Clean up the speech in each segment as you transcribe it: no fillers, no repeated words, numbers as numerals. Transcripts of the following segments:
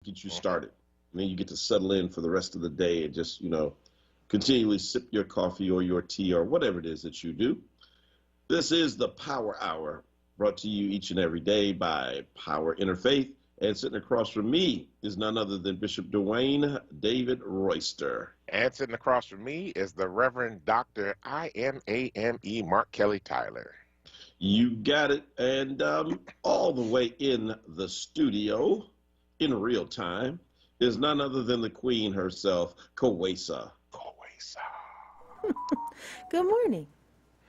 get you Mhm. started. And then you get to settle in for the rest of the day and just, continually sip your coffee or your tea or whatever it is that you do. This is the Power Hour, brought to you each and every day by Power Interfaith. And sitting across from me is none other than Bishop Dwayne David Royster. And sitting across from me is the Reverend Dr. IMAME Mark Kelly Tyler. You got it. And all the way in the studio, in real time, is none other than the queen herself, Kawesa. Kawesa. Good morning.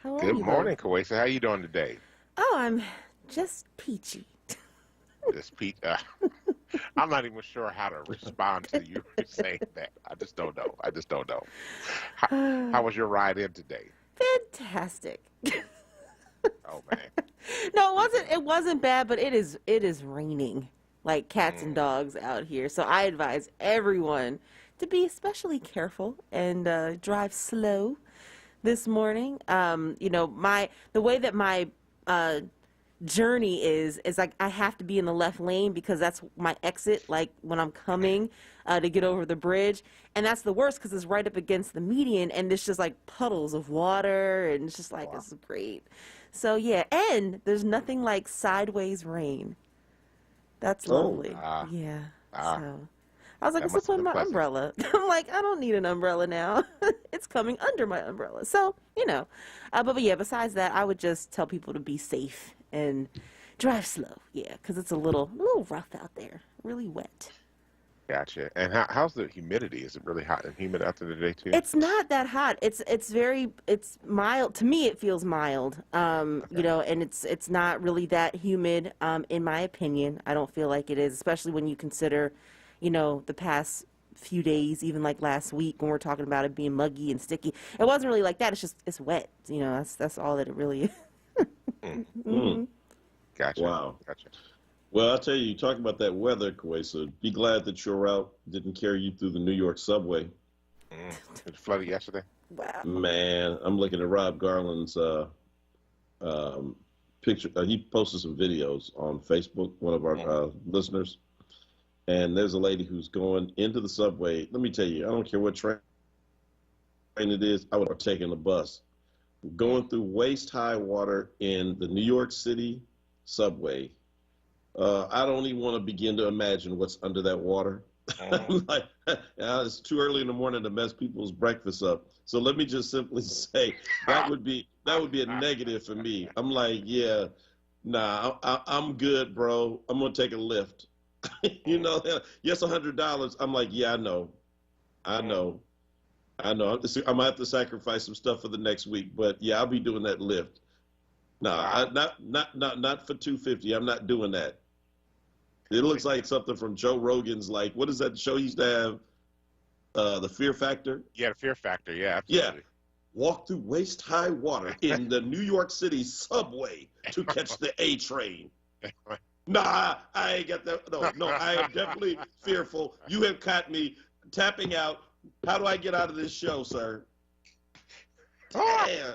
How are Good you both? morning, Kawesa. How you doing today? Oh, I'm just peachy. This Pete, I'm not even sure how to respond to you saying that. I just don't know. I just don't know. How was your ride in today? Fantastic. Oh man. No, it wasn't bad, but it is raining like cats and Mm, dogs out here. So I advise everyone to be especially careful and drive slow this morning. The way that my uh, journey is like I have to be in the left lane because that's my exit, like when I'm coming to get over the bridge. And that's the worst because it's right up against the median and it's just like puddles of water and it's just like, wow. it's great. So yeah, and there's nothing like sideways rain. That's Oh, lovely. Ah, Yeah. ah, So I was like, that what's the must have point of been my pleasant. umbrella? I'm like, I don't need an umbrella now. It's coming under my umbrella. So, but yeah, besides that, I would just tell people to be safe and drive slow. Yeah, because it's a little rough out there. Really wet. Gotcha. And how's the humidity? Is it really hot and humid out there today too? It's not that hot. It's mild. To me, it feels mild. Okay. And it's not really that humid, in my opinion. I don't feel like it is, especially when you consider, the past few days, even like last week when we're talking about it being muggy and sticky. It wasn't really like that. It's just it's wet. That's all that it really is. Mm, mm, Hmm. gotcha. wow. Gotcha. Well, I'll tell you, talk about that weather, Kawesa. Be glad that your route didn't carry you through the New York subway. It flooded yesterday. Wow. Man, I'm looking at Rob Garland's um, picture. He posted some videos on Facebook, one of our Mm, listeners. And there's a lady who's going into the subway. Let me tell you, I don't care what train it is, I would have taken the bus. mm, Going through waist high water in the New York City subway. I don't even want to begin to imagine what's under that water. mhm. I'm like, it's too early in the morning to mess people's breakfast up. So let me just simply say that would be a negative for me. I'm like, yeah, nah, I'm good, bro. I'm gonna take a lift. you Mm, know, yes, $100. I'm like, yeah, I mm. know, I know. I'm gonna have to sacrifice some stuff for the next week, but yeah, I'll be doing that lift. Nah, Wow. not for 250. I'm not doing that. It looks like something from Joe Rogan's. Like, what is that show he used to have? The Fear Factor. Yeah, the fear factor. Yeah, Yeah, absolutely. walk through waist high water in the New York City subway to catch the A train. Nah, I ain't got that. No, no, I am definitely fearful. You have caught me tapping out. How do I get out of this show, sir? Ah, Damn,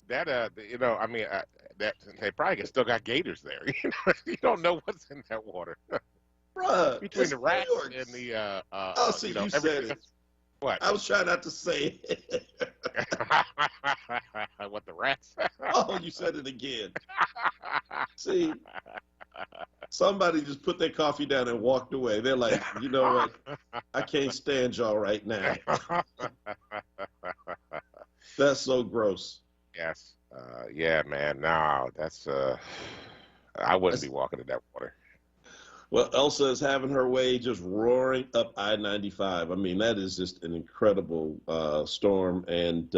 that I mean, that they probably still got gators there. You don't know what's in that water bruh, between it's the New rats York. and the Oh, see, you said everything it. else. What? I was trying not to say it. What the rats? Oh, you said it again. See, somebody just put their coffee down and walked away. They're like, you know what? I can't stand y'all right now. That's so gross. Yes. Yeah, man. No, that's I wouldn't be That's, walking in that water. well, Elsa is having her way just roaring up I-95. I mean, that is just an incredible storm. And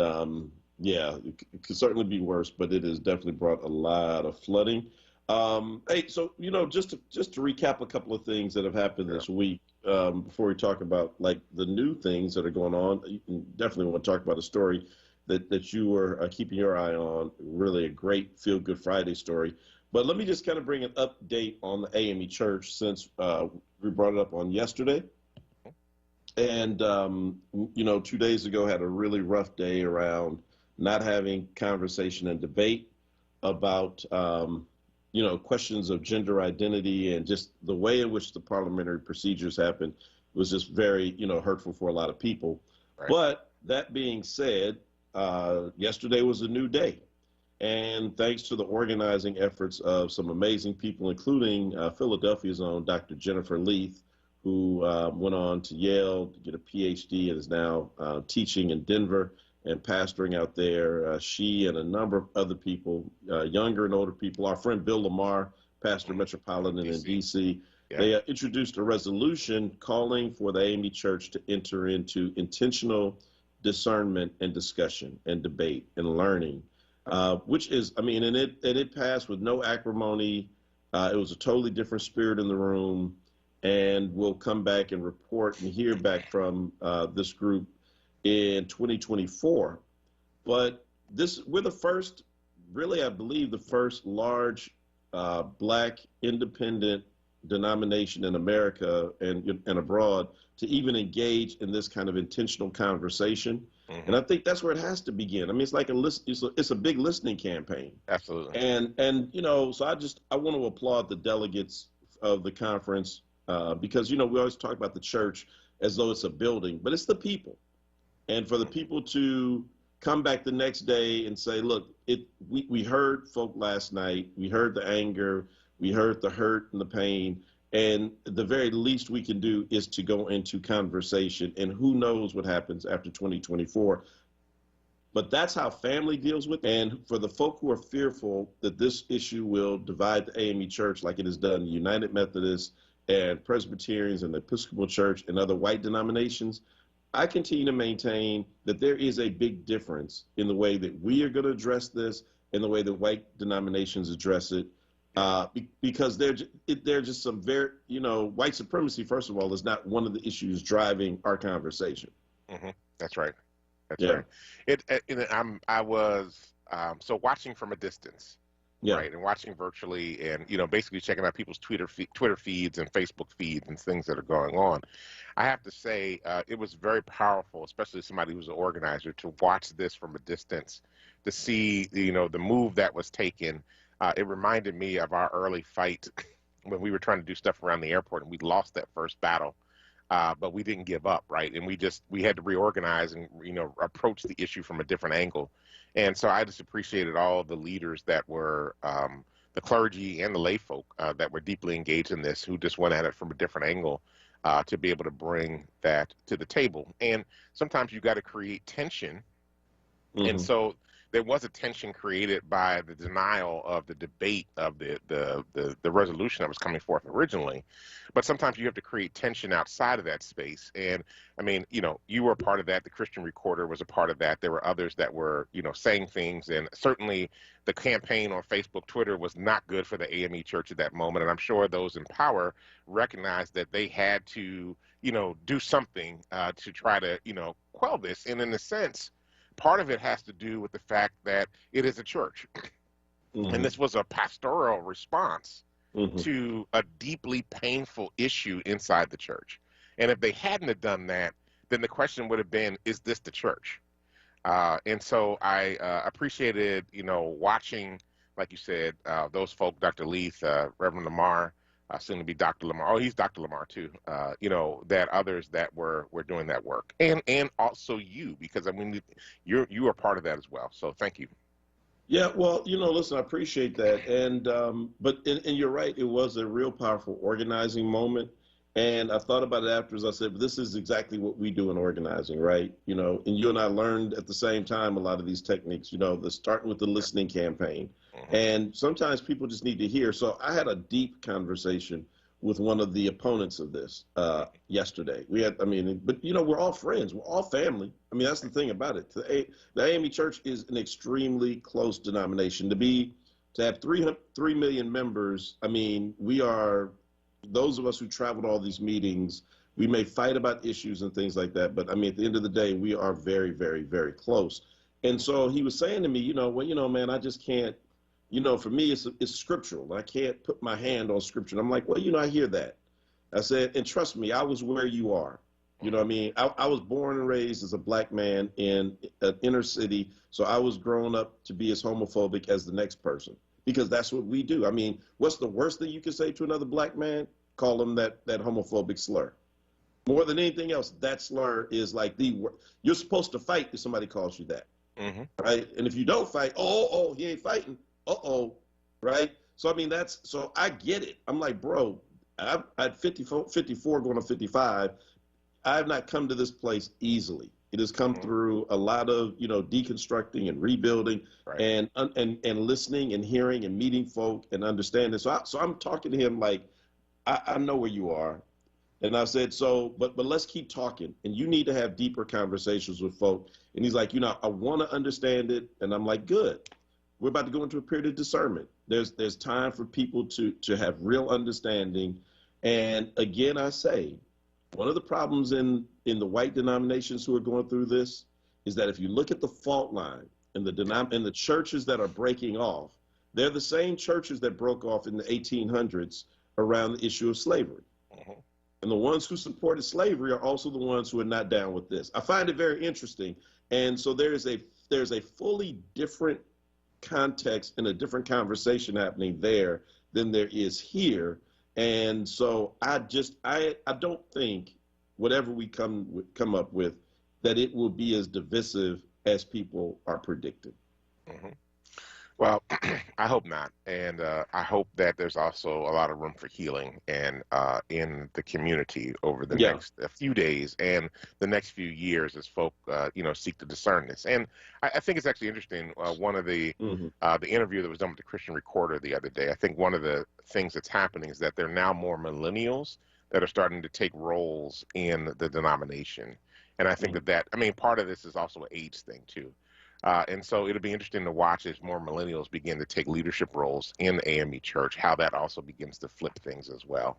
yeah, it could certainly be worse, but it has definitely brought a lot of flooding. Hey, so, just to recap a couple of things that have happened Sure. this week, before we talk about like the new things that are going on, you can definitely want to talk about a story that you were keeping your eye on. Really a great Feel Good Friday story. But let me just kind of bring an update on the AME Church since we brought it up on yesterday. And, 2 days ago had a really rough day around not having conversation and debate about questions of gender identity and just the way in which the parliamentary procedures happened was just very, hurtful for a lot of people. Right. But that being said, yesterday was a new day. And thanks to the organizing efforts of some amazing people, including Philadelphia's own Dr. Jennifer Leith, who went on to Yale to get a PhD and is now teaching in Denver and pastoring out there. She and a number of other people, younger and older people, our friend Bill Lamar, pastor metropolitan in D.C., they introduced a resolution calling for the AME Church to enter into intentional discernment and discussion and debate and learning, which is, and it passed with no acrimony. It was a totally different spirit in the room, and we'll come back and report and hear back from this group in 2024. But we're the first, really, I believe, the first large Black independent denomination in America and abroad to even engage in this kind of intentional conversation. Mm-hmm. And I think that's where it has to begin. It's like it's a big listening campaign. Absolutely. And so I want to applaud the delegates of the conference because, we always talk about the church as though it's a building, but it's the people. And for the people to come back the next day and say, look, we heard folk last night, we heard the anger, we heard the hurt and the pain, and the very least we can do is to go into conversation, and who knows what happens after 2024. But that's how family deals with it. And for the folk who are fearful that this issue will divide the AME Church like it has done the United Methodists and Presbyterians and the Episcopal Church and other white denominations, I continue to maintain that there is a big difference in the way that we are going to address this and the way that white denominations address it. Because they're just some very, white supremacy, first of all, is not one of the issues driving our conversation. Mm-hmm. That's right. That's right. I was watching from a distance, right, and watching virtually, and basically checking out people's Twitter feeds and Facebook feeds and things that are going on. I have to say, it was very powerful, especially somebody who's an organizer, to watch this from a distance, to see the move that was taken. It reminded me of our early fight when we were trying to do stuff around the airport, and we lost that first battle, but we didn't give up, right? And we had to reorganize and approach the issue from a different angle. And so I just appreciated all the leaders that were the clergy and the lay folk that were deeply engaged in this, who just went at it from a different angle to be able to bring that to the table. And sometimes you got to create tension, and so there was a tension created by the denial of the debate of the resolution that was coming forth originally. But sometimes you have to create tension outside of that space. And you were a part of that. The Christian Recorder was a part of that. There were others that were, saying things. And certainly the campaign on Facebook, Twitter was not good for the AME Church at that moment. And I'm sure those in power recognized that they had to, do something to try to, quell this. And in a sense, part of it has to do with the fact that it is a church. And this was a pastoral response to a deeply painful issue inside the church. And if they hadn't have done that, then the question would have been, is this the church? And so I appreciated, watching, like you said, those folk, Dr. Leith, Reverend Lamar, soon to be Dr. Lamar. Oh, he's Dr. Lamar too. That others that were doing that work, and also you, because you are part of that as well. So thank you. Yeah, well, listen, I appreciate that, and but you're right. It was a real powerful organizing moment, and I thought about it afterwards. I said, this is exactly what we do in organizing, right? And you and I learned at the same time a lot of these techniques. Starting with the listening campaign. And sometimes people just need to hear. So I had a deep conversation with one of the opponents of this yesterday. We had, but we're all friends. We're all family. That's the thing about it. The AME Church is an extremely close denomination. To have 3 million members. We are, those of us who traveled all these meetings, we may fight about issues and things like that. But at the end of the day, we are very, very, very close. And so he was saying to me, man, I just can't. For me, it's scriptural. I can't put my hand on scripture. And I'm like, well, I hear that. I said, and trust me, I was where you are. I was born and raised as a Black man in an inner city, so I was grown up to be as homophobic as the next person. because that's what we do. I mean, what's the worst thing you can say to another black man? Call him that homophobic slur. More than anything else, that slur is like you're supposed to fight if somebody calls you that, right? And if you don't fight, he ain't fighting. Right? So I mean, so I get it. I'm like, bro, at 54 going to 55, I have not come to this place easily. It has come through a lot of, deconstructing and rebuilding, and listening and hearing and meeting folk and understanding. So I'm talking to him like, I know where you are. And I said, but let's keep talking. And you need to have deeper conversations with folk. And he's like, I want to understand it. And I'm like, good. We're about to go into a period of discernment. There's time for people to have real understanding. And again, I say, one of the problems in the white denominations who are going through this is that if you look at the fault line and the churches that are breaking off, they're the same churches that broke off in the 1800s around the issue of slavery. And the ones who supported slavery are also the ones who are not down with this. I find it very interesting. And so there's a fully different context and a different conversation happening there than there is here. And so I don't think whatever we come up with, that it will be as divisive as people are predicting. Well, I hope not. And I hope that there's also a lot of room for healing and in the community over the next few days and the next few years as folk, seek to discern this. And I think it's actually interesting. One of the interview that was done with the Christian Recorder the other day, I think one of the things that's happening is that there are now more millennials that are starting to take roles in the denomination. And I think part of this is also an age thing too. And so it'll be interesting to watch as more millennials begin to take leadership roles in the AME church, how that also begins to flip things as well.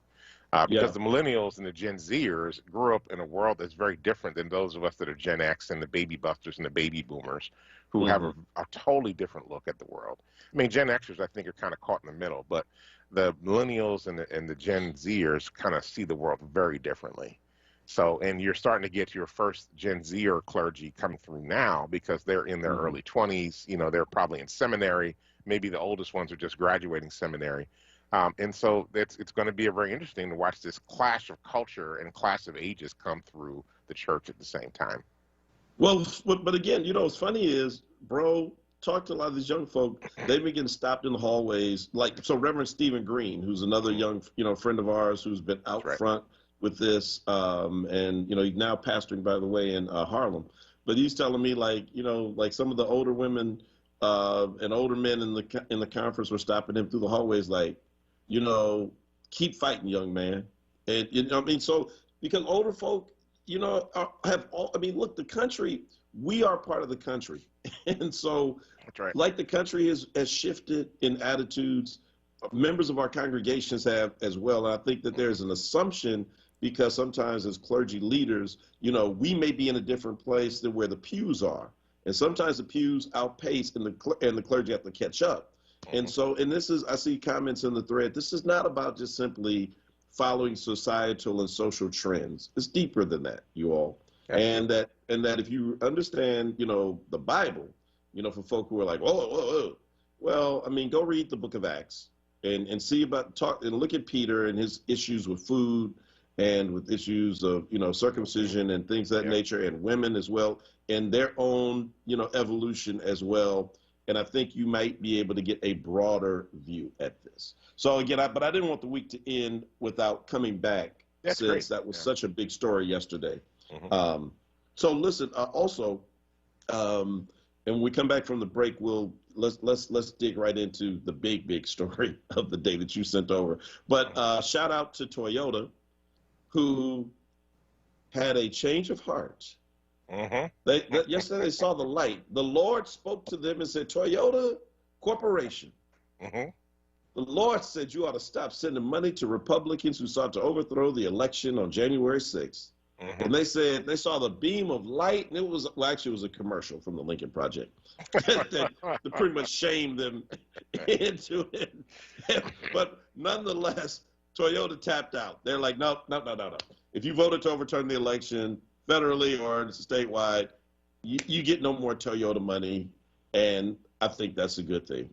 Because the millennials and the Gen Zers grew up in a world that's very different than those of us that are Gen X and the baby busters and the baby boomers who have a totally different look at the world. I mean, Gen Xers, I think, are kind of caught in the middle, but the millennials and the Gen Zers kind of see the world very differently. So, and you're starting to get your first Gen Zer clergy coming through now because they're in their early 20s. They're probably in seminary. Maybe the oldest ones are just graduating seminary. And so it's going to be very interesting to watch this clash of culture and clash of ages come through the church at the same time. Well, but again, what's funny is, bro, talk to a lot of these young folk. They've been getting stopped in the hallways. So Reverend Stephen Green, who's another young, friend of ours who's been out front with this, and he's now pastoring, by the way, in Harlem. But he's telling me, like some of the older women and older men in the conference were stopping him through the hallways, like, keep fighting, young man. And so because older folk, look, the country, we are part of the country, and so like the country has shifted in attitudes, members of our congregations have as well. And I think that there's an assumption, because sometimes as clergy leaders, we may be in a different place than where the pews are. And sometimes the pews outpace and the clergy have to catch up. And so, I see comments in the thread, this is not about just simply following societal and social trends. It's deeper than that, you all. And that if you understand, the Bible, for folk who are like, whoa. Well, go read the book of Acts and see and look at Peter and his issues with food, and with issues of, circumcision and things of that nature, and women as well, and their own, evolution as well. And I think you might be able to get a broader view at this. So again, but I didn't want the week to end without coming back, since that was such a big story yesterday. So listen, also, and when we come back from the break, let's dig right into the big story of the day that you sent over. But shout out to Toyota, who had a change of heart. Yesterday they saw the light. The Lord spoke to them and said, Toyota Corporation, the Lord said you ought to stop sending money to Republicans who sought to overthrow the election on January 6th. And they said they saw the beam of light, and it was a commercial from the Lincoln Project that pretty much shamed them into it. But nonetheless, Toyota tapped out. They're like, no. If you voted to overturn the election federally or statewide, you get no more Toyota money, and I think that's a good thing.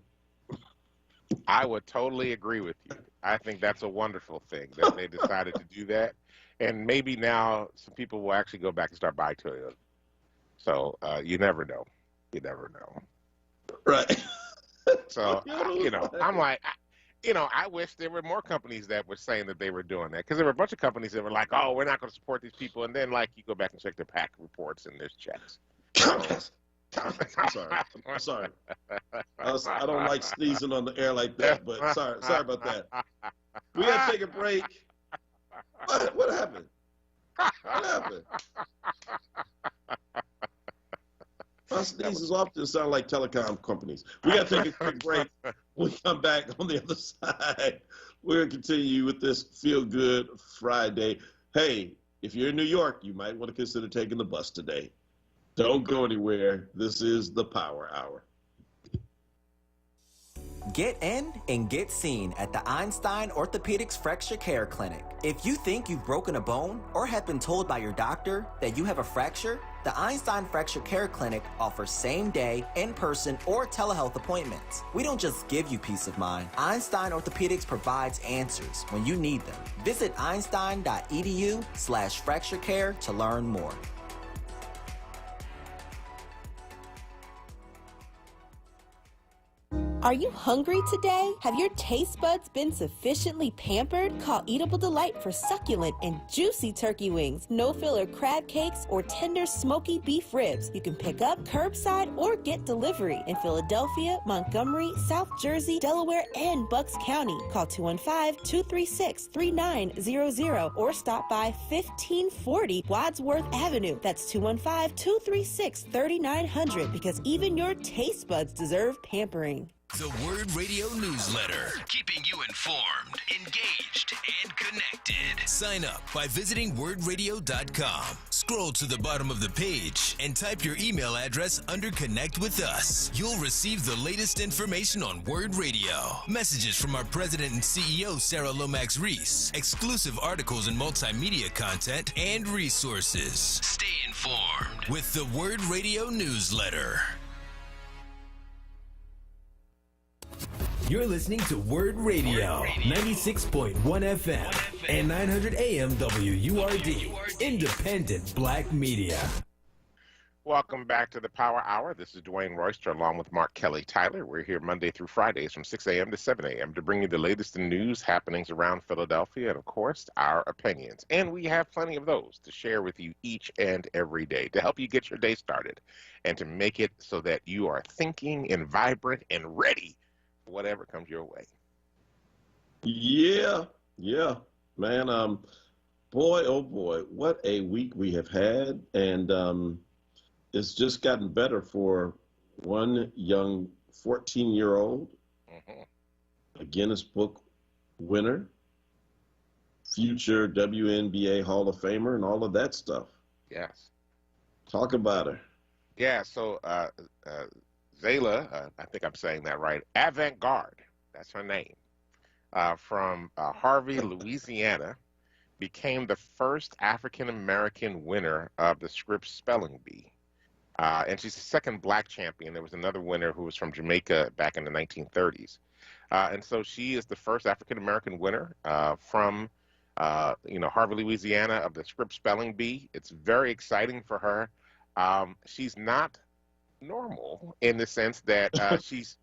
I would totally agree with you. I think that's a wonderful thing that they decided to do that. And maybe now some people will actually go back and start buying Toyota. So you never know. You never know. Right. So, I'm like, I wish there were more companies that were saying that they were doing that, because there were a bunch of companies that were like, oh, we're not going to support these people. And then, like, you go back and check their PAC reports and there's checks. I'm sorry. I'm sorry. I don't like sneezing on the air like that, but sorry about that. We got to take a break. What happened? What happened? My sneezes often sound like telecom companies. We got to take a quick break. When we come back on the other side, we're going to continue with this Feel Good Friday. Hey, if you're in New York, you might want to consider taking the bus today. Don't go anywhere. This is the Power Hour. Get in and get seen at the Einstein Orthopedics Fracture Care Clinic. If you think you've broken a bone or have been told by your doctor that you have a fracture, the Einstein Fracture Care Clinic offers same-day, in-person, or telehealth appointments. We don't just give you peace of mind. Einstein Orthopedics provides answers when you need them. Visit einstein.edu/fracturecare to learn more. Are you hungry today? Have your taste buds been sufficiently pampered? Call Eatable Delight for succulent and juicy turkey wings, no-filler crab cakes, or tender smoky beef ribs. You can pick up, curbside, or get delivery in Philadelphia, Montgomery, South Jersey, Delaware, and Bucks County. Call 215-236-3900 or stop by 1540 Wadsworth Avenue. That's 215-236-3900, because even your taste buds deserve pampering. The WURD Radio Newsletter, keeping you informed, engaged, and connected. Sign up by visiting wordradio.com. Scroll to the bottom of the page and type your email address under Connect with Us. You'll receive the latest information on WURD Radio, messages from our president and CEO, Sarah Lomax-Reese, exclusive articles and multimedia content, and resources. Stay informed with the WURD Radio Newsletter. You're listening to WURD Radio, 96.1 FM and 900 AM WURD, independent black media. Welcome back to the Power Hour. This is Dwayne Royster along with Mark Kelly Tyler. We're here Monday through Fridays from 6 a.m. to 7 a.m. to bring you the latest in news happenings around Philadelphia and, of course, our opinions. And we have plenty of those to share with you each and every day to help you get your day started and to make it so that you are thinking and vibrant and ready for whatever comes your way. Yeah, man. Boy, oh boy, what a week we have had. And it's just gotten better for one young 14-year-old, a Guinness Book winner, future WNBA Hall of Famer, and all of that stuff. Yes. Talk about her. Yeah, so Zayla, I think I'm saying that right, Avant-Garde, that's her name, from Harvey, Louisiana, became the first African-American winner of the Scripps Spelling Bee. And she's the second black champion. There was another winner who was from Jamaica back in the 1930s. And so she is the first African-American winner from, Harvey, Louisiana, of the Scripps Spelling Bee. It's very exciting for her. She's not normal in the sense that she's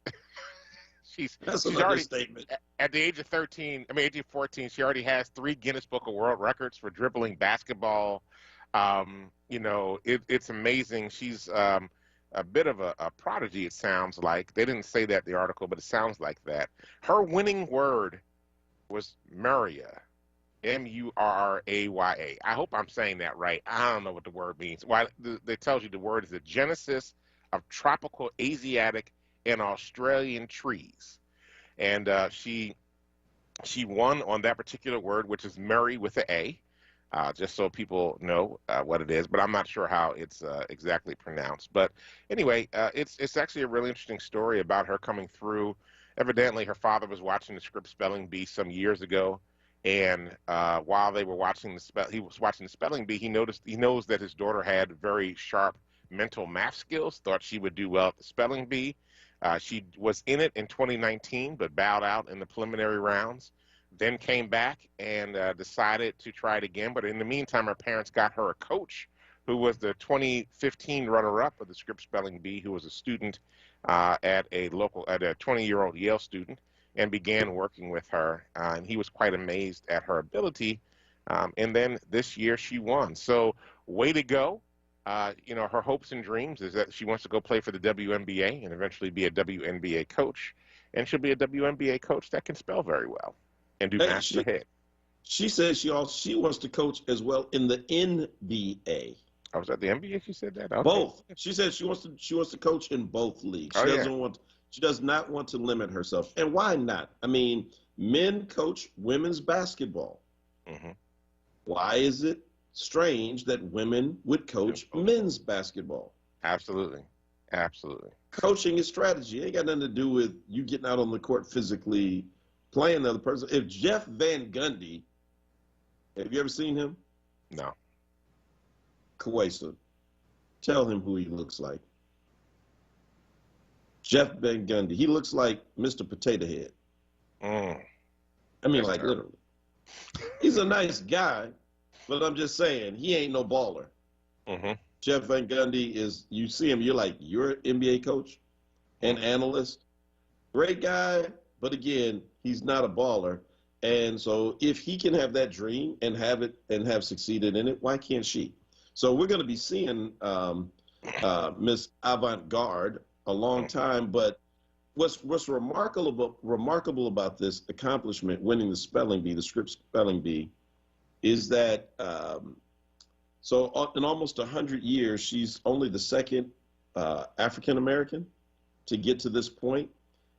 already statement. At the age of 14, she already has 3 Guinness Book of World Records for dribbling basketball. It's amazing. She's a bit of a prodigy, it sounds like. They didn't say that in the article, but it sounds like that. Her winning word was Murraya, Murraya. I hope I'm saying that right. I don't know what the word means. Well, it tells you the word is the genesis of tropical Asiatic and Australian trees. And she won on that particular word, which is Murray with an A. Just so people know what it is, but I'm not sure how it's exactly pronounced. But anyway, it's actually a really interesting story about her coming through. Evidently, her father was watching the Scripps Spelling Bee some years ago, and while they were watching he was watching the Spelling Bee. He knows that his daughter had very sharp mental math skills. Thought she would do well at the Spelling Bee. She was in it in 2019, but bowed out in the preliminary rounds. Then came back and decided to try it again. But in the meantime, her parents got her a coach who was the 2015 runner-up of the Scripps Spelling Bee, who was a student at a 20-year-old Yale student, and began working with her. And he was quite amazed at her ability. And then this year she won. So way to go. Her hopes and dreams is that she wants to go play for the WNBA and eventually be a WNBA coach. And she'll be a WNBA coach that can spell very well and do math in the head. She says she wants to coach as well in the NBA. Oh, was that the NBA she said that? Okay. Both. She said she wants to coach in both leagues. She does not want to limit herself. And why not? I mean, men coach women's basketball. Mm-hmm. Why is it strange that women would coach men's basketball? Absolutely. Absolutely. Coaching is strategy. It ain't got nothing to do with you getting out on the court physically playing the other person. If Jeff Van Gundy, have you ever seen him? No. Kawasa, tell him who he looks like. Jeff Van Gundy. He looks like Mr. Potato Head. I mean, like literally. He's a nice guy, but I'm just saying, he ain't no baller. Mm-hmm. Jeff Van Gundy is, you see him, you're like, you're an NBA coach and analyst. Great guy, but again, he's not a baller. And so if he can have that dream and have succeeded in it, why can't she? So we're going to be seeing Miss Avant-Garde a long time, but what's remarkable about this accomplishment, winning the spelling bee, the Scripps Spelling Bee, is that so in almost 100 years, she's only the second African American to get to this point.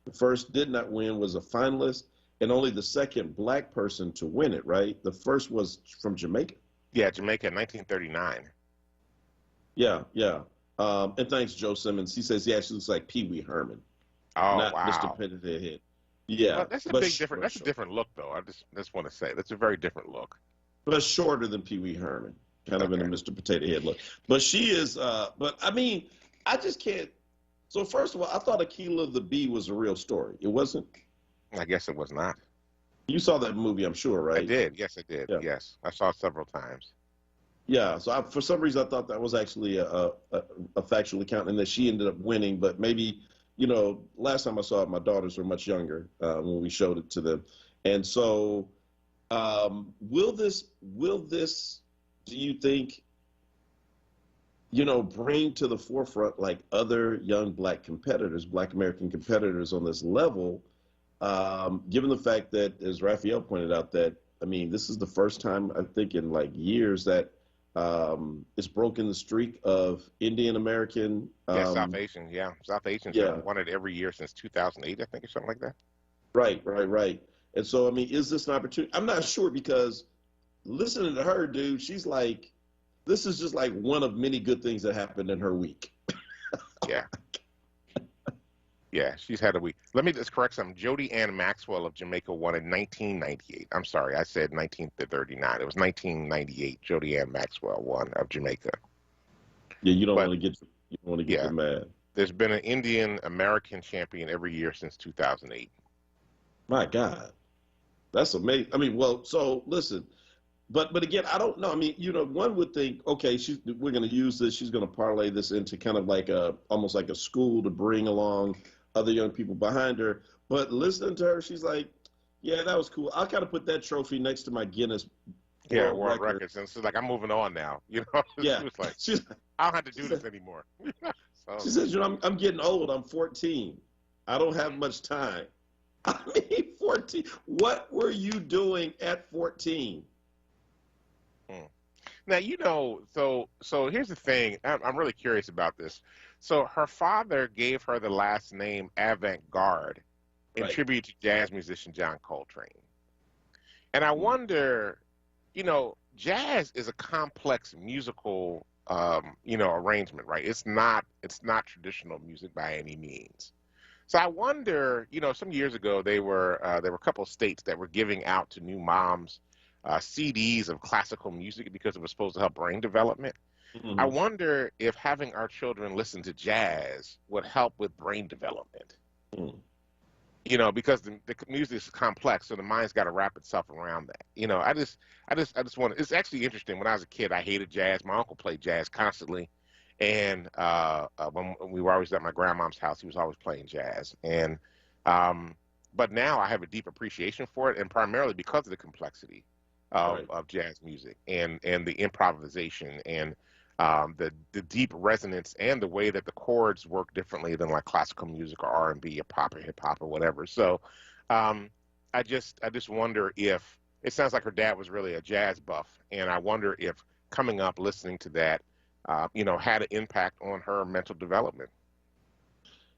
The first did not win, was a finalist, and only the second black person to win it, right? The first was from Jamaica. Yeah, Jamaica in 1939. Yeah. And thanks, Joe Simmons. He says, yeah, she looks like Pee Wee Herman. Oh, not wow. Mr. Head. Yeah. Well, that's a big different. That's a different look, though. I just want to say that's a very different look. But shorter than Pee Wee Herman, kind of in a Mr. Potato Head look. But she is. But I mean, I just can't. So first of all, I thought Akilah the Bee was a real story. It wasn't. I guess it was not. You saw that movie, I'm sure, right? I did. Yes, I did. Yeah. Yes, I saw it several times. Yeah. So for some reason, I thought that was actually a factual account, and that she ended up winning. But maybe, last time I saw it, my daughters were much younger when we showed it to them, and so will this? Do you think? Bring to the forefront like other young black American competitors on this level, given the fact that, as Raphael pointed out, that, I mean, this is the first time I think in like years that it's broken the streak of Indian American. South Asian. Yeah. South Asians have won it every year since 2008, I think, or something like that. Right. And so, I mean, is this an opportunity? I'm not sure, because listening to her, dude, she's like, this is just like one of many good things that happened in her week. Yeah. Yeah, she's had a week. Let me just correct something. Jody Ann Maxwell of Jamaica won in 1998. I'm sorry, I said 1939. It was 1998. Jody Ann Maxwell won of Jamaica. Yeah, you don't want to get them mad. There's been an Indian American champion every year since 2008. My God, that's amazing. I mean, well, so listen. But again, I don't know. I mean, one would think, okay, we're going to use this. She's going to parlay this into kind of like almost like a school to bring along other young people behind her. But listening to her, she's like, yeah, that was cool. I'll kind of put that trophy next to my Guinness World Records. And she's like, I'm moving on now. Yeah. She was like, I don't have to do this anymore. She says, I'm getting old. I'm 14. I don't have much time. I mean, 14. What were you doing at 14? Now, so here's the thing. I'm really curious about this. So her father gave her the last name Avant-Garde in tribute to jazz musician John Coltrane. And I wonder, jazz is a complex musical, arrangement, right? It's not traditional music by any means. So I wonder, some years ago there were a couple of states that were giving out to new moms CDs of classical music because it was supposed to help brain development. I Mm-hmm. wonder if having our children listen to jazz would help with brain development. Mm. Because the music is complex, so the mind's got to wrap itself around that. I just want. It's actually interesting. When I was a kid, I hated jazz. My uncle played jazz constantly, and when we were always at my grandmom's house, he was always playing jazz. And but now I have a deep appreciation for it, and primarily because of the complexity of jazz music and the improvisation and the deep resonance and the way that the chords work differently than like classical music or R&B or pop or hip hop or whatever. So I just wonder if it sounds like her dad was really a jazz buff, and I wonder if coming up listening to that, had an impact on her mental development.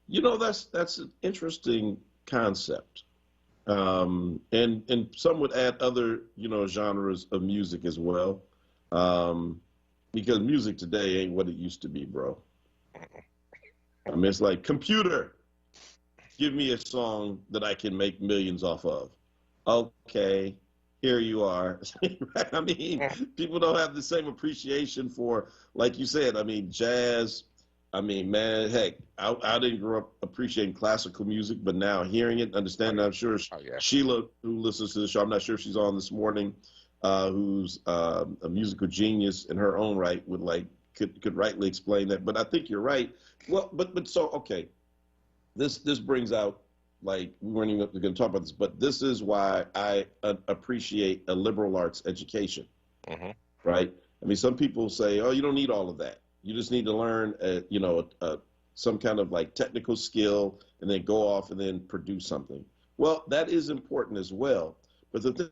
That's an interesting concept. And some would add other, genres of music as well. Because music today ain't what it used to be, bro. I mean, it's like, computer, give me a song that I can make millions off of. Okay, here you are. I mean, people don't have the same appreciation for, like you said, I mean, jazz. I mean, man, heck, I didn't grow up appreciating classical music, but now hearing it, understanding, I'm sure Sheila, who listens to the show, I'm not sure if she's on this morning, who's a musical genius in her own right, could rightly explain that. But I think you're right. Well, but so, okay, this brings out, like, we weren't even going to talk about this, but this is why I appreciate a liberal arts education, right? I mean, some people say, oh, you don't need all of that. You just need to learn, some kind of like technical skill and then go off and then produce something. Well, that is important as well. But the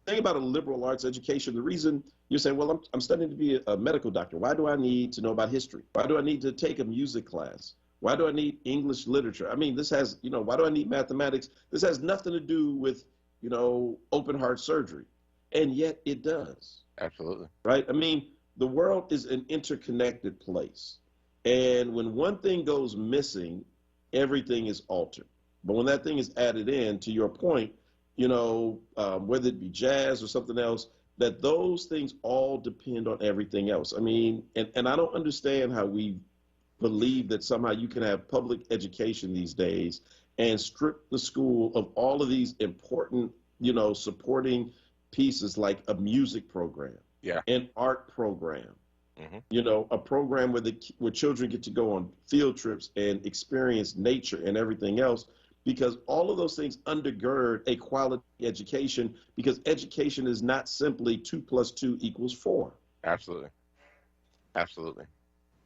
thing about a liberal arts education, the reason you're saying, well, I'm studying to be a medical doctor. Why do I need to know about history? Why do I need to take a music class? Why do I need English literature? I mean, this has, why do I need mathematics? This has nothing to do with, open heart surgery. And yet it does. Absolutely. Right? I mean, the world is an interconnected place. And when one thing goes missing, everything is altered. But when that thing is added in, to your point, whether it be jazz or something else, that those things all depend on everything else. I mean, and I don't understand how we believe that somehow you can have public education these days and strip the school of all of these important, supporting pieces like a music program, an art program, a program where children get to go on field trips and experience nature and everything else, because all of those things undergird a quality education, because education is not simply 2 + 2 = 4. Absolutely. Absolutely.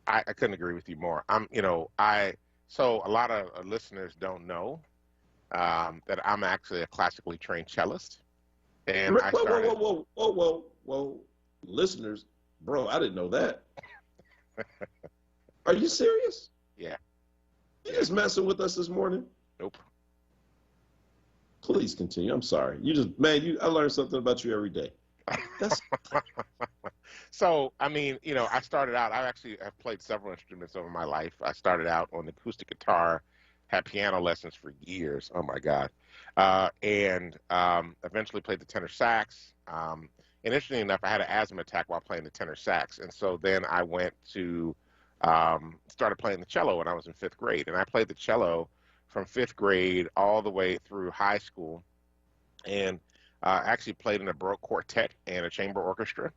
I couldn't agree with you more. So a lot of listeners don't know that I'm actually a classically trained cellist. And I started... Whoa. Listeners, bro, I didn't know that. Are you serious? Yeah. You just messing with us this morning? Nope. Please continue. I'm sorry. I learn something about you every day. So, I mean, I started out, I actually have played several instruments over my life. I started out on the acoustic guitar, had piano lessons for years. Oh my God. And eventually played the tenor sax. And interestingly enough, I had an asthma attack while playing the tenor sax. And so then I went to, started playing the cello when I was in 5th grade. And I played the cello from 5th grade all the way through high school. And actually played in a Baroque quartet and a chamber orchestra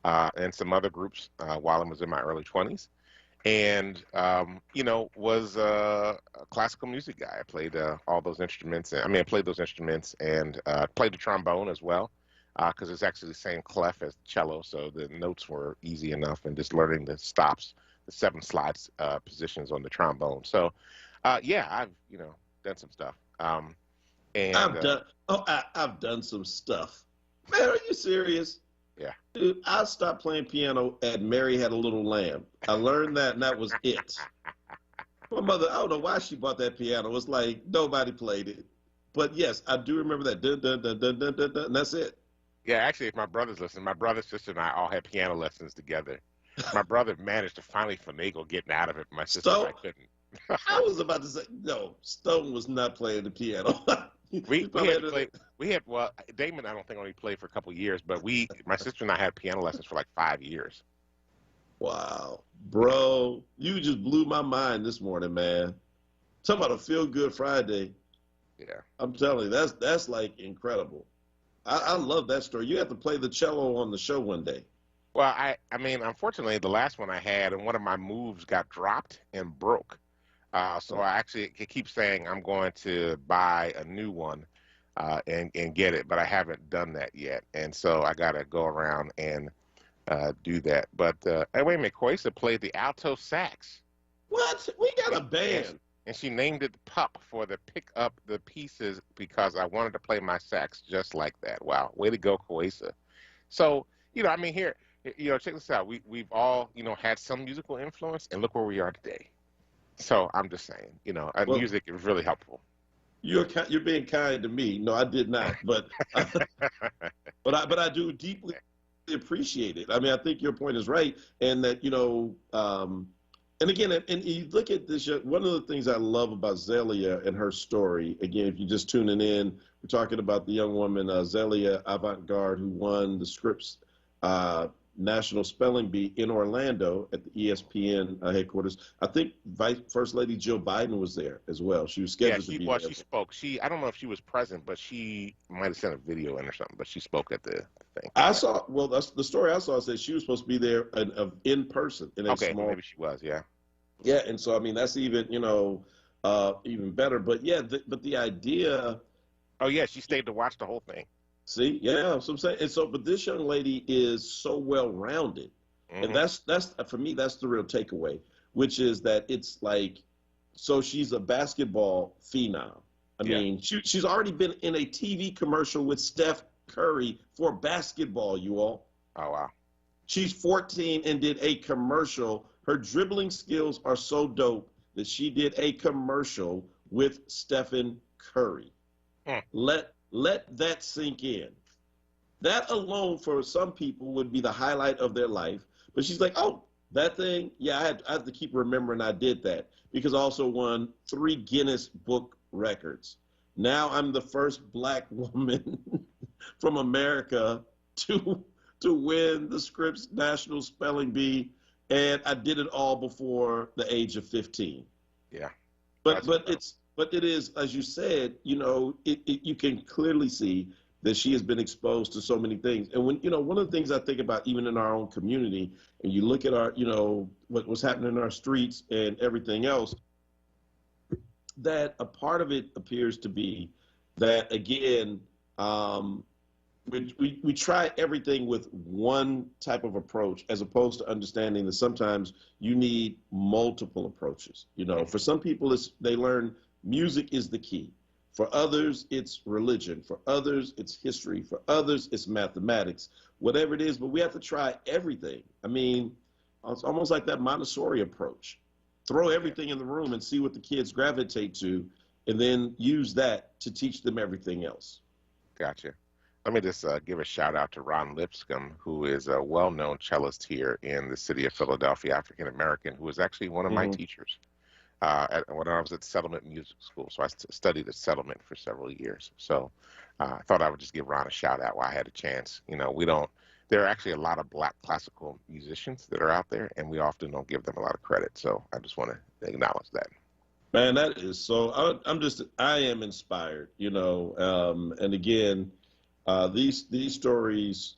and some other groups while I was in my early 20s. And, was a classical music guy. I played all those instruments. I played those instruments and played the trombone as well, because it's actually the same clef as the cello, so the notes were easy enough, and just learning the stops, the 7 slides positions on the trombone. So, I've, done some stuff. And I've done some stuff. Man, are you serious? Yeah. Dude, I stopped playing piano at Mary Had a Little Lamb. I learned that, and that was it. My mother, I don't know why she bought that piano. It was like nobody played it. But yes, I do remember that. Dun, dun, dun, dun, dun, dun, dun, and that's it. Yeah, actually, if my brother's listening, my brother, sister, and I all had piano lessons together. My brother managed to finally finagle getting out of it. My sister and I couldn't. I was about to say, no, Stone was not playing the piano. We had to play. Well, Damon, I don't think only played for a couple of years, but my sister and I had piano lessons for like 5 years. Wow, bro, you just blew my mind this morning, man. Talk about a feel good Friday. Yeah, I'm telling you, that's like incredible. I love that story. You have to play the cello on the show one day. well, I mean, unfortunately, the last one I had, and one of my moves got dropped and broke. So I actually keep saying I'm going to buy a new one and get it, but I haven't done that yet. And so I got to go around and do that. But hey, wait a minute, Kwesa played the alto sax. What? We got a band. And she named it Pup for the pick up the pieces because I wanted to play my sax just like that. Wow, way to go, Kwesa. So, I mean, here, check this out. We've all, had some musical influence, and look where we are today. So I'm just saying, music is really helpful. You're being kind to me. No, I did not, but but I do deeply appreciate it. I mean, I think your point is right, and that and again, and you look at this. One of the things I love about Zelia and her story. Again, if you're just tuning in, we're talking about the young woman Zelia Avant-Garde who won the Scripps National Spelling Bee in Orlando at the ESPN headquarters. I think First Lady Jill Biden was there as well. She was scheduled to be there. She spoke. I don't know if she was present, but she might have sent a video in or something, but she spoke at the thing. I saw, that's the story I saw said she was supposed to be there in person. Maybe she was, yeah. Yeah, and so, I mean, that's even, even better. But, yeah, but the idea. Oh, yeah, she stayed to watch the whole thing. See, yeah, so I'm saying, and so, but this young lady is so well-rounded, and that's for me, that's the real takeaway, which is that it's like, so she's a basketball phenom. I mean, she's already been in a TV commercial with Steph Curry for basketball, you all. Oh, wow. She's 14 and did a commercial. Her dribbling skills are so dope that she did a commercial with Stephen Curry. Let that sink in. That alone for some people would be the highlight of their life. But she's like, oh, that thing, yeah, I have to keep remembering I did that, because I also won 3 Guinness Book records. Now I'm the first Black woman from America to win the Scripps National Spelling Bee, and I did it all before the age of 15. Yeah. But it is, as you said, you can clearly see that she has been exposed to so many things. And when, one of the things I think about even in our own community, and you look at our, what's happening in our streets and everything else, that a part of it appears to be that, again, we try everything with one type of approach, as opposed to understanding that sometimes you need multiple approaches. For some people, they learn music is the key. For others, it's religion. For others, it's history. For others, it's mathematics, whatever it is. But we have to try everything. I mean, it's almost like that Montessori approach. Throw everything in the room and see what the kids gravitate to, and then use that to teach them everything else. Gotcha. Let me just give a shout out to Ron Lipscomb, who is a well-known cellist here in the city of Philadelphia, African-American, who was actually one of my teachers when I was at Settlement Music School. So I studied at Settlement for several years. So I thought I would just give Ron a shout out while I had a chance. There are actually a lot of Black classical musicians that are out there, and we often don't give them a lot of credit. So I just want to acknowledge that. Man, that is so, I am inspired, and again, these stories,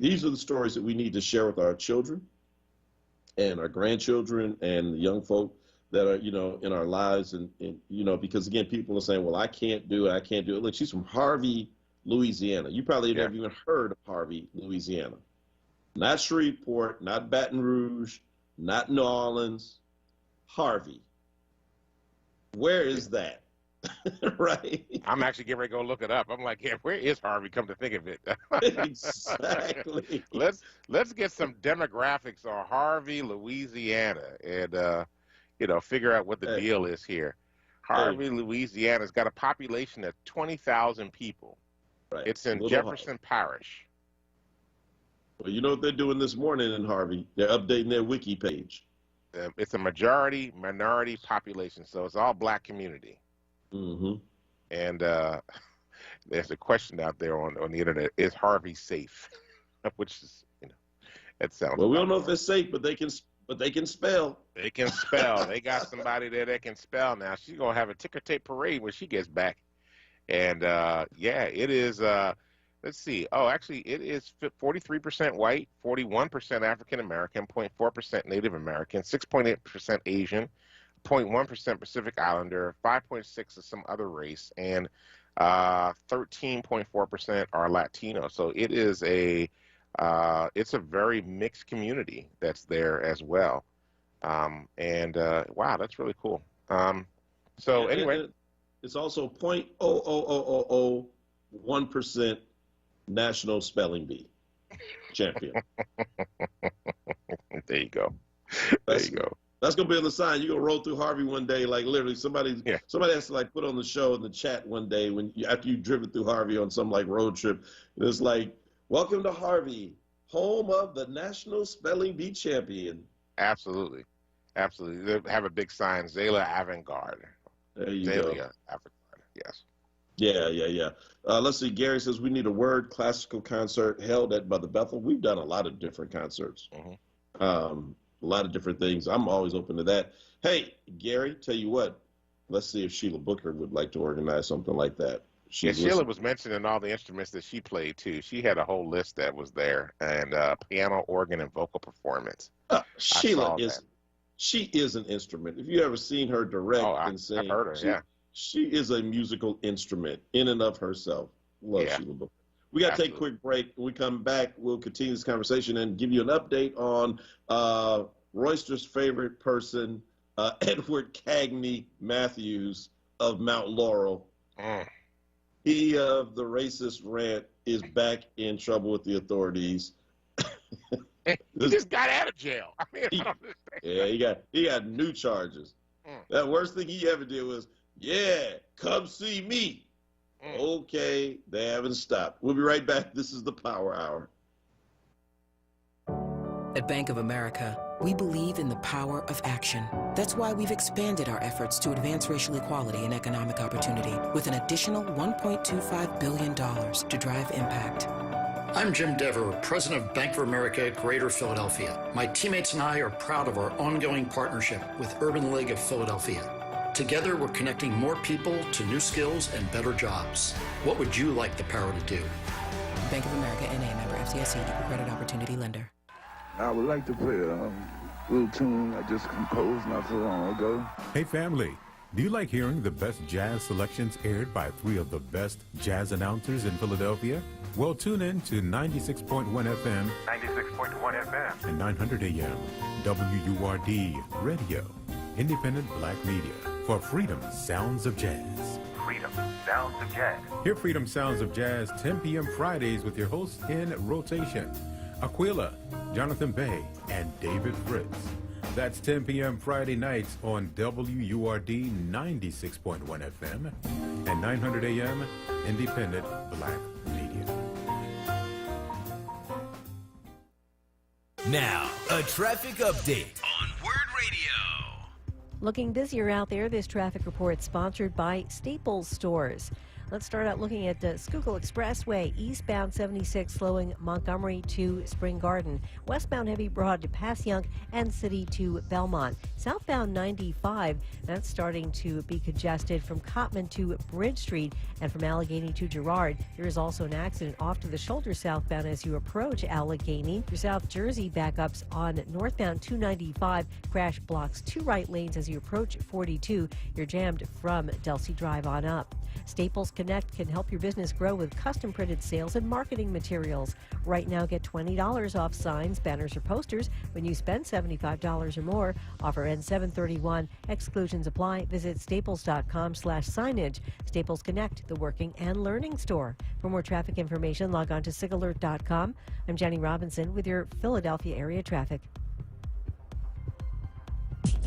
these are the stories that we need to share with our children and our grandchildren and the young folk that are, in our lives. And because again, people are saying, well, I can't do it. Look, she's from Harvey, Louisiana. You probably never even heard of Harvey, Louisiana. Not Shreveport, not Baton Rouge, not New Orleans, Harvey. Where is that? Right? I'm actually getting ready to go look it up. I'm like, yeah, where is Harvey, come to think of it? Exactly. Let's get some demographics on Harvey, Louisiana, and figure out what the deal is here. Harvey, Louisiana's got a population of 20,000 people. Right. It's in Jefferson Parish. Well, you know what they're doing this morning in Harvey? They're updating their wiki page. It's a majority minority population, so it's all Black community. And there's a question out there on the internet: is Harvey safe? Which is, that sounds. Well, we don't know if it's safe, but they can spell. They can spell. They got somebody there that can spell now. She's gonna have a ticker tape parade when she gets back. And it is. Let's see. Oh, actually, it is 43% white, 41% African American, 0.4% Native American, 6.8% Asian, 0.1% Pacific Islander, 5.6% is some other race, and 13.4% are Latino. So it is it's a very mixed community that's there as well. Wow, that's really cool. Anyway, it's also 0.00001% National Spelling Bee champion. There you go. That's gonna be on the sign. You're gonna roll through Harvey one day, like literally somebody has to like put on the show in the chat one day after you've driven through Harvey on some like road trip. And it's like, welcome to Harvey, home of the National Spelling Bee champion. Absolutely. They have a big sign, Zala Avant-Garde. There you go. Avant-Garde. Yes. Yeah. Let's see. Gary says we need a WURD classical concert held at Mother Bethel. We've done a lot of different concerts, a lot of different things. I'm always open to that. Hey, Gary, tell you what, let's see if Sheila Booker would like to organize something like that. Sheila was mentioning all the instruments that she played too. She had a whole list that was there, and piano, organ, and vocal performance. Sheila she is an instrument. If you ever seen her direct and sing, I've heard her. She is a musical instrument in and of herself. Love Sheila Booker. We got to take a quick break. When we come back, we'll continue this conversation and give you an update on Royster's favorite person, Edward Cagney Matthews of Mount Laurel. He of the racist rant is back in trouble with the authorities. He just got out of jail. I mean, he got new charges. That worst thing he ever did was, come see me. Okay, they haven't stopped. We'll be right back. This is the Power Hour. At Bank of America, we believe in the power of action. That's why we've expanded our efforts to advance racial equality and economic opportunity with an additional $1.25 billion to drive impact. I'm Jim Dever, President of Bank of America at Greater Philadelphia. My teammates and I are proud of our ongoing partnership with Urban League of Philadelphia. Together, we're connecting more people to new skills and better jobs. What would you like the power to do? Bank of America, N.A., member FDIC, equal credit opportunity lender. I would like to play a little tune I just composed not so long ago. Hey, family. Do you like hearing the best jazz selections aired by 3 of the best jazz announcers in Philadelphia? Well, tune in to 96.1 FM, 96.1 FM, and 900 AM, WURD Radio, independent black media, for Freedom Sounds of Jazz. Freedom Sounds of Jazz. Hear Freedom Sounds of Jazz 10 p.m. Fridays with your hosts in rotation, Aquila, Jonathan Bay, and David Fritz. That's 10 p.m. Friday nights on WURD 96.1 FM and 900 AM, independent black media. Now, a traffic update on WURD Radio. Looking busier out there, this traffic report sponsored by Staples Stores. Let's start out looking at the Schuylkill Expressway, eastbound 76 slowing Montgomery to Spring Garden, westbound Heavy Broad to Passyunk and City to Belmont. Southbound 95, that's starting to be congested from Cottman to Bridge Street and from Allegheny to Girard. There is also an accident off to the shoulder southbound as you approach Allegheny. Your South Jersey backups on northbound 295, crash blocks 2 right lanes as you approach 42. You're jammed from Delsey Drive on up. Staples Connect can help your business grow with custom printed sales and marketing materials. Right now, get $20 off signs, banners, or posters when you spend $75 or more. Offer ends 7/31. Exclusions apply. Visit staples.com/signage. Staples Connect, the working and learning store. For more traffic information, log on to sigalert.com. I'm Jenny Robinson with your Philadelphia area traffic.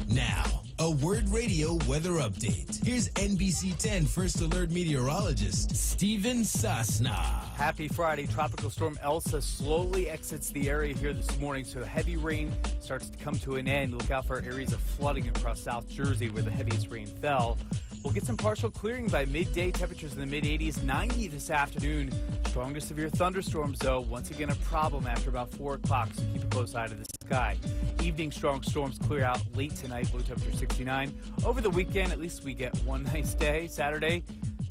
Now, a WURD Radio weather update. Here's NBC 10 First Alert meteorologist Steven Sosna. Happy Friday. Tropical storm Elsa slowly exits the area here this morning, so heavy rain starts to come to an end. Look out for areas of flooding across South Jersey where the heaviest rain fell. We'll get some partial clearing by midday. Temperatures in the mid-80s, 90 this afternoon. Strongest severe thunderstorms, though, once again a problem after about 4 o'clock, so keep a close eye to the sky. Evening strong storms clear out late tonight, low temperature 69. Over the weekend, at least we get one nice day. Saturday,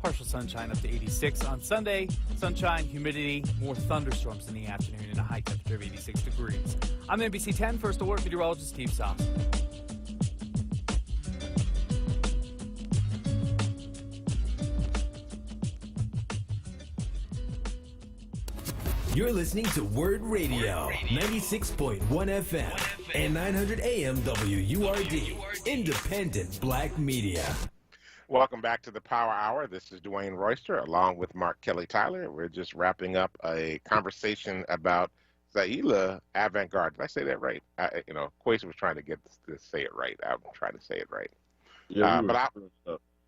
partial sunshine up to 86. On Sunday, sunshine, humidity, more thunderstorms in the afternoon and a high temperature of 86 degrees. I'm NBC 10 First Alert meteorologist Steve Sauce. You're listening to WURD Radio, 96.1 FM and 900 AM WURD, independent black media. Welcome back to the Power Hour. This is Dwayne Royster along with Mark Kelly Tyler. We're just wrapping up a conversation about Zaila Avant-Garde. Did I say that right? Quasi was trying to get to say it right. I'm trying to say it right. Yeah,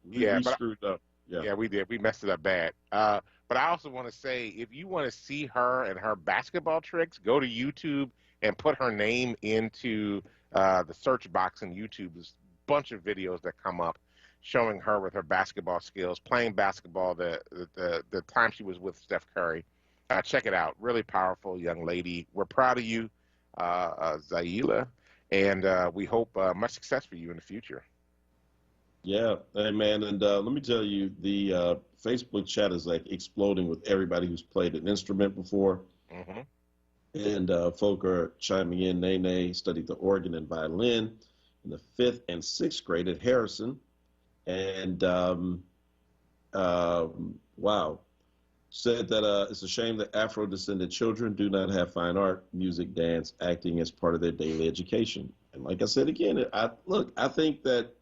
we screwed up. Yeah, we did. We messed it up bad. But I also want to say, if you want to see her and her basketball tricks, go to YouTube and put her name into the search box in YouTube. There's a bunch of videos that come up showing her with her basketball skills, playing basketball the time she was with Steph Curry. Check it out. Really powerful young lady. We're proud of you, Zaila, and we hope much success for you in the future. Yeah, hey man, and let me tell you, the Facebook chat is like exploding with everybody who's played an instrument before. Mm-hmm. And folk are chiming in. Nene studied the organ and violin in the 5th and 6th grade at Harrison. And wow, said that it's a shame that Afro-descended children do not have fine art, music, dance, acting as part of their daily education. And like I said again, I think that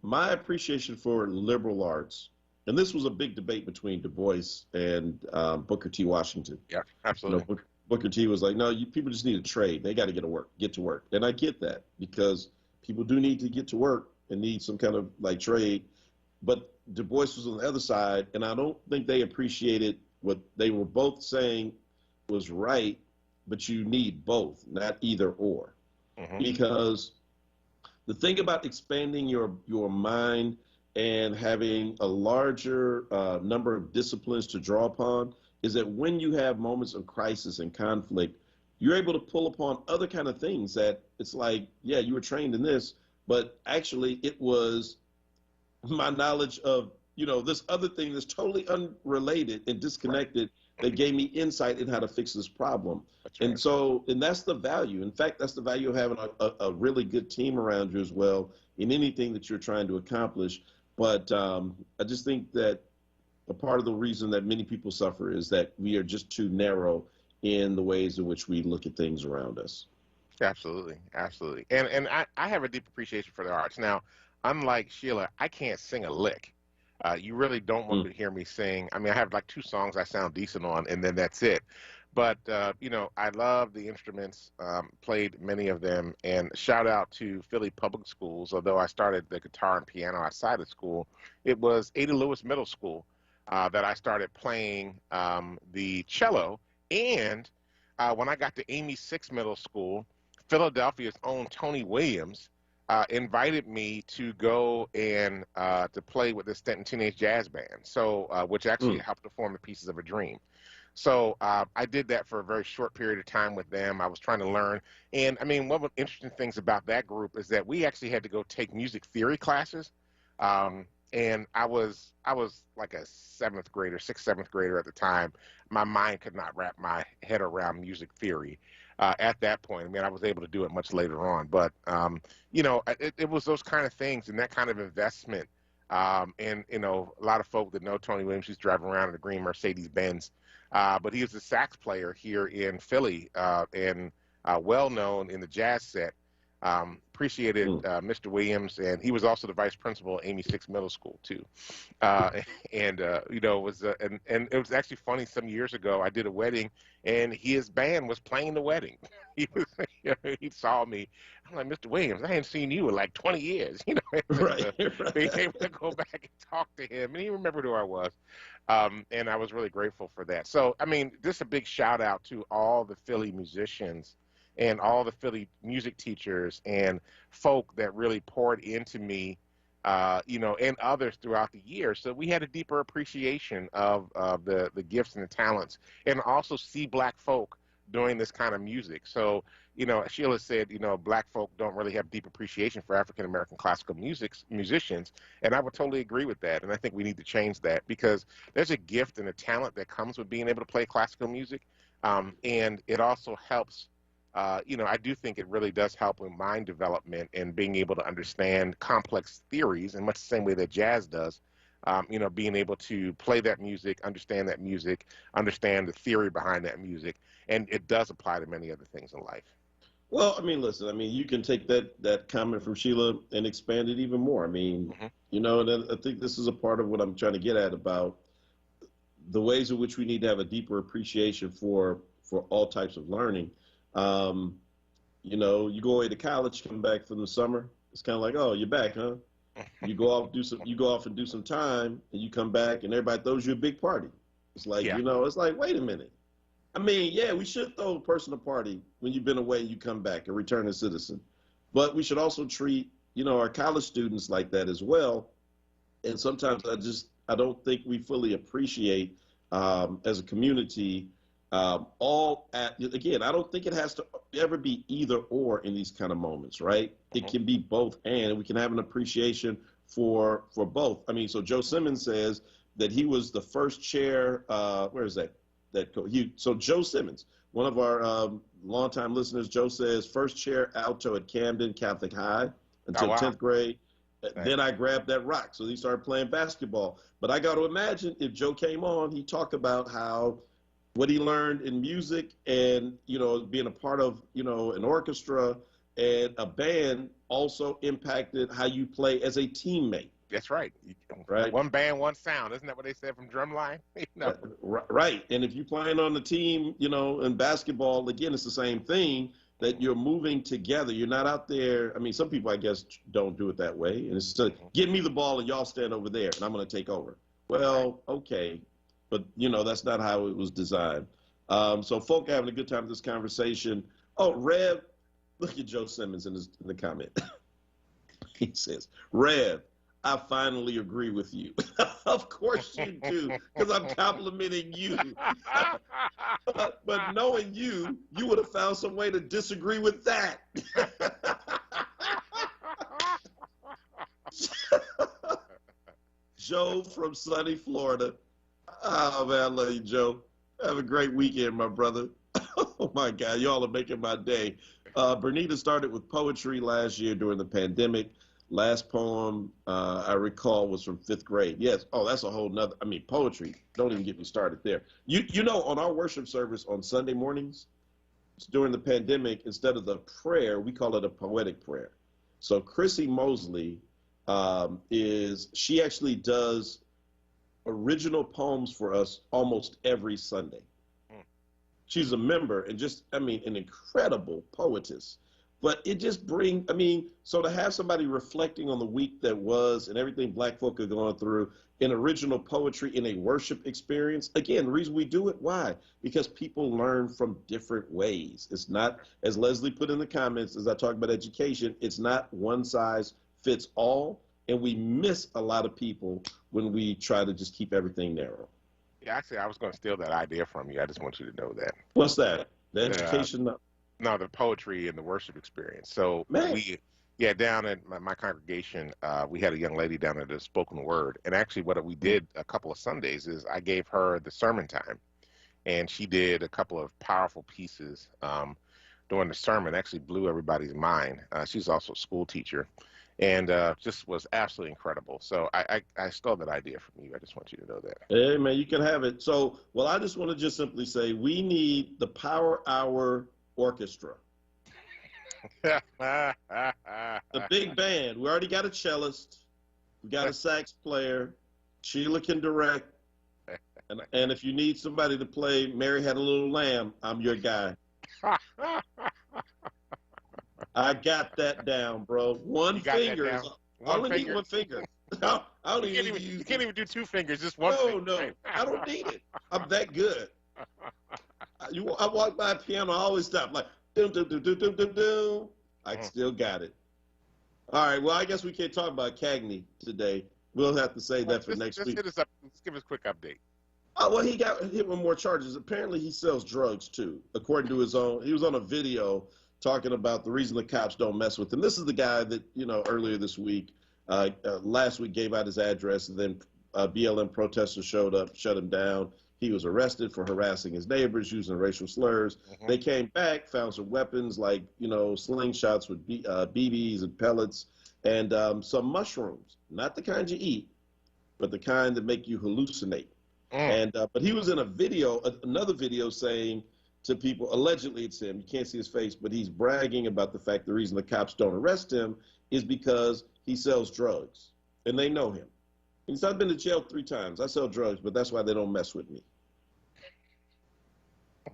my appreciation for liberal arts, and this was a big debate between Du Bois and Booker T. Washington. Yeah, absolutely. Booker T. was like, no, people just need to trade. They got to get to work. And I get that, because people do need to get to work and need some kind of like trade. But Du Bois was on the other side, and I don't think they appreciated what they were both saying was right, but you need both, not either or. Mm-hmm. Because the thing about expanding your mind and having a larger number of disciplines to draw upon is that when you have moments of crisis and conflict, you're able to pull upon other kind of things that it's like, yeah, you were trained in this, but actually it was my knowledge of, this other thing that's totally unrelated and disconnected that gave me insight in how to fix this problem. And so, and that's the value. In fact, that's the value of having a really good team around you as well in anything that you're trying to accomplish. But I just think that a part of the reason that many people suffer is that we are just too narrow in the ways in which we look at things around us. Absolutely, absolutely. And I have a deep appreciation for the arts. Now, unlike Sheila, I can't sing a lick. You really don't want to hear me sing. I mean, I have like 2 songs I sound decent on, and then that's it. But, I love the instruments, played many of them, and shout out to Philly Public Schools. Although I started the guitar and piano outside of school, it was Ada Lewis Middle School that I started playing the cello. And when I got to Amy Six Middle School, Philadelphia's own Tony Williams invited me to go and to play with the Stanton Teenage Jazz Band, so which actually helped to form the Pieces of a Dream. So I did that for a very short period of time with them. I was trying to learn. And, I mean, one of the interesting things about that group is that we actually had to go take music theory classes. And I was like a 6th, 7th grader at the time. My mind could not wrap my head around music theory at that point. I mean, I was able to do it much later on. But, it was those kind of things and that kind of investment. And, a lot of folk that know Tony Williams, he's driving around in a green Mercedes-Benz. But he was a sax player here in Philly and well-known in the jazz set. Appreciated Mr. Williams, and he was also the vice principal at Amy Six Middle School too. It was and it was actually funny. Some years ago, I did a wedding, and his band was playing the wedding. He saw me. I'm like, Mr. Williams, I hadn't seen you in like 20 years. Right. Being able to go back and talk to him, and he remembered who I was. And I was really grateful for that. So, I mean, just a big shout out to all the Philly musicians and all the Philly music teachers and folk that really poured into me and others throughout the year. So we had a deeper appreciation of the gifts and the talents, and also see Black folk doing this kind of music. So, Sheila said, Black folk don't really have deep appreciation for African American classical musicians, and I would totally agree with that. And I think we need to change that, because there's a gift and a talent that comes with being able to play classical music, and it also helps. I do think it really does help with mind development and being able to understand complex theories in much the same way that jazz does. Being able to play that music, understand the theory behind that music, and it does apply to many other things in life. Well, listen, you can take that comment from Sheila and expand it even more. And I think this is a part of what I'm trying to get at about the ways in which we need to have a deeper appreciation for all types of learning. You go away to college, come back from the summer. It's kind of like, oh, you're back, huh? You go off and do some time, and you come back, and everybody throws you a big party. It's like, it's like, wait a minute. We should throw a person a party when you've been away and you come back, a returning citizen. But we should also treat, our college students like that as well. And sometimes I don't think we fully appreciate, as a community, again, I don't think it has to ever be either or in these kind of moments, right? It can be both, and we can have an appreciation for both. So Joe Simmons says that he was the first chair, where is that? So Joe Simmons, one of our longtime listeners, Joe says, first chair alto at Camden Catholic High until 10th grade. Then I grabbed that rock. So he started playing basketball. But I got to imagine if Joe came on, he talked about how what he learned in music and, being a part of, an orchestra and a band also impacted how you play as a teammate. That's right. Right. One band, one sound. Isn't that what they said from Drumline? Right. And if you're playing on the team, in basketball, again, it's the same thing, that you're moving together. You're not out there. Some people, I guess, don't do it that way. And it's just, give me the ball and y'all stand over there and I'm going to take over. Well, okay. But, that's not how it was designed. So folk are having a good time with this conversation. Oh, Rev, look at Joe Simmons in the comment. He says, Rev, I finally agree with you. Of course you do, because I'm complimenting you. But knowing you would have found some way to disagree with that. Joe from sunny Florida. Oh, man, I love you, Joe. Have a great weekend, my brother. Oh, my God, y'all are making my day. Bernita started with poetry last year during the pandemic. Last poem I recall was from 5th grade. Yes. Oh, that's a whole nother, poetry. Don't even get me started there. On our worship service on Sunday mornings, during the pandemic, instead of the prayer, we call it a poetic prayer. So Chrissy Mosley she actually does original poems for us almost every Sunday. She's a member and just, an incredible poetess. But it just brings, so to have somebody reflecting on the week that was and everything Black folk are going through in original poetry in a worship experience, again, the reason we do it, why? Because people learn from different ways. It's not, as Leslie put in the comments, as I talk about education, it's not one size fits all. And we miss a lot of people when we try to just keep everything narrow. Yeah, actually, I was going to steal that idea from you. I just want you to know that. What's that? The education? No, the poetry and the worship experience. So down at my congregation, we had a young lady down at the spoken word. And actually what we did a couple of Sundays is I gave her the sermon time. And she did a couple of powerful pieces during the sermon. Actually blew everybody's mind. She's also a school teacher. And just was absolutely incredible. So I stole that idea from you. I just want you to know that. Hey, man, you can have it. So, I just want to just simply say we need the Power Hour Orchestra. The big band. We already got a cellist. We got a sax player. Sheila can direct. And if you need somebody to play Mary Had a Little Lamb, I'm your guy. I got that down, bro. One finger. I only need one finger. You can't even do two fingers, just one finger. No, I don't need it. I'm that good. I walk by a piano, I always stop like, doom, doom, doom, doom, doom, doom, doom. I still got it. All right. Well, I guess we can't talk about Cagney today. We'll have to say that for next week. Hit us up. Let's give us a quick update. Oh, well, he got hit with more charges. Apparently, he sells drugs, too, according to his own. He was on a video talking about the reason the cops don't mess with him. This is the guy that, earlier this week, last week, gave out his address, and then BLM protesters showed up, shut him down. He was arrested for harassing his neighbors, using racial slurs. Mm-hmm. They came back, found some weapons like, slingshots with BBs and pellets, and some mushrooms. Not the kind you eat, but the kind that make you hallucinate. And but he was in a video, another video, saying to people, allegedly it's him, you can't see his face, but he's bragging about the fact the reason the cops don't arrest him is because he sells drugs, and they know him. He said, I've been to jail 3 times. I sell drugs, but that's why they don't mess with me.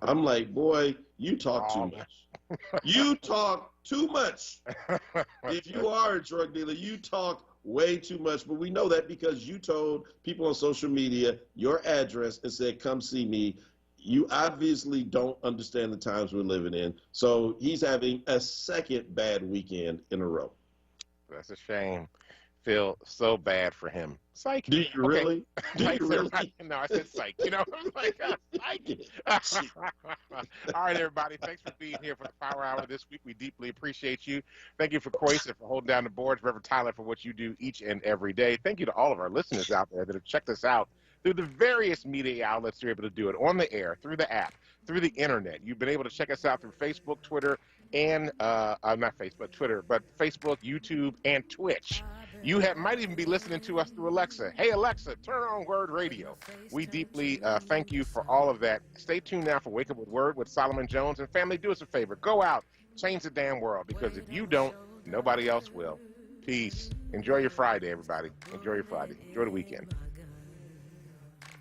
I'm like, boy, you talk too much. You talk too much. If you are a drug dealer, you talk way too much, but we know that because you told people on social media your address and said, come see me. You obviously don't understand the times we're living in. So he's having a second bad weekend in a row. That's a shame. Feel so bad for him. Psych. Do you really? Do you really? No, I said psych. I'm like, psych. All right, everybody. Thanks for being here for the Power Hour this week. We deeply appreciate you. Thank you for Quaisa for holding down the boards, Reverend Tyler for what you do each and every day. Thank you to all of our listeners out there that have checked us out through the various media outlets you're able to do it on the air, through the app, through the internet. You've been able to check us out through Facebook, Twitter, and not Facebook, Twitter, but Facebook, YouTube, and Twitch. You might even be listening to us through Alexa. Hey, Alexa, turn on WURD Radio. We deeply thank you for all of that. Stay tuned now for Wake Up with WURD with Solomon Jones. And family, do us a favor. Go out, change the damn world, because if you don't, nobody else will. Peace. Enjoy your Friday, everybody. Enjoy your Friday. Enjoy the weekend.